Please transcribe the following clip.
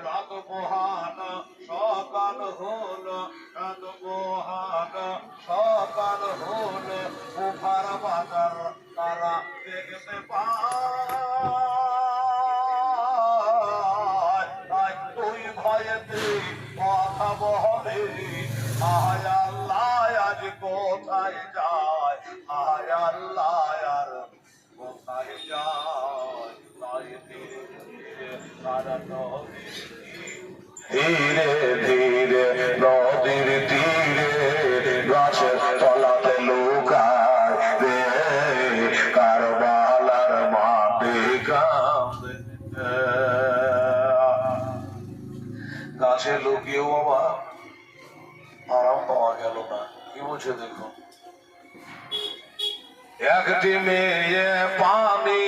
রাত পোহান সকাল হলো, রাত পোহান সকাল হলো, উফার বাজার তারা দেখতে পায়। তুই ভয়েতে কথা বলে, আয় আল্লাহ আজ কোথায় যায়, আয় আল্লাহ আর কোথায় যায়। তাই ধীরে ধীরে তারা ধীরে ধীরে নদীর তীরে গাছের তলাতে লুকায় রে, কারবালার মাটি কাঁদে। গাছে লুকিয়েও বাবা আরাম পাওয়া গেল না। কি বলছে দেখো, একটি মেয়ে পানি